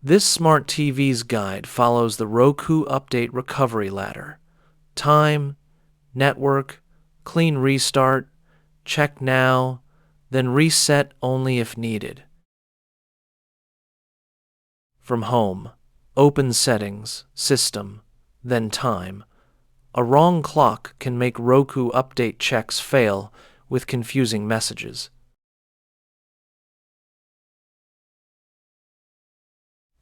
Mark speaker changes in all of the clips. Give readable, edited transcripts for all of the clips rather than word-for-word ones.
Speaker 1: This Smart TVs guide follows the Roku Update Recovery Ladder: time, network, clean restart, check now, then reset only if needed. From Home, open Settings, System, then Time. A wrong clock can make Roku update checks fail with confusing messages.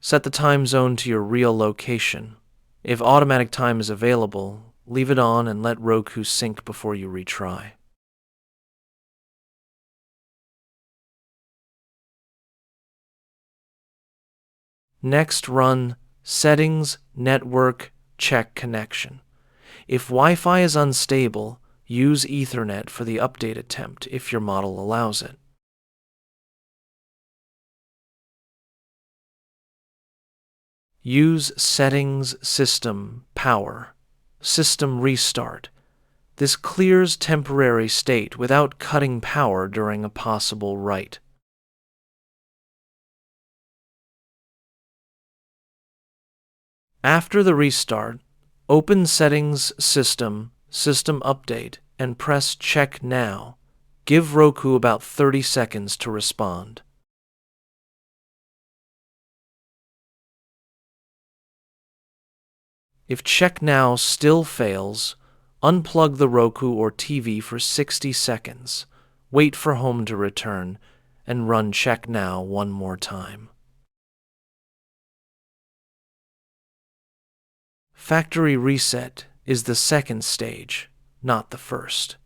Speaker 1: Set the time zone to your real location. If automatic time is available, leave it on and let Roku sync before you retry. Next, run Settings, Network, Check Connection. If Wi-Fi is unstable, use Ethernet for the update attempt if your model allows it. Use Settings, System, Power, System Restart. This clears temporary state without cutting power during a possible write. After the restart, open Settings, System, System Update, and press Check Now. Give Roku about 30 seconds to respond. If Check Now still fails, unplug the Roku or TV for 60 seconds, wait for Home to return, and run Check Now one more time. Factory reset is the second stage, not the first.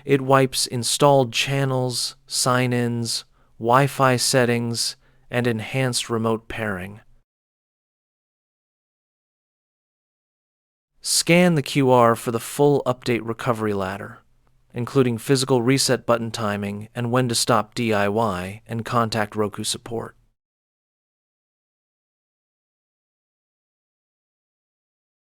Speaker 1: It wipes installed channels, sign-ins, Wi-Fi settings, and enhanced remote pairing. Scan the QR for the full update recovery ladder, including physical reset button timing and when to stop DIY, and contact Roku support.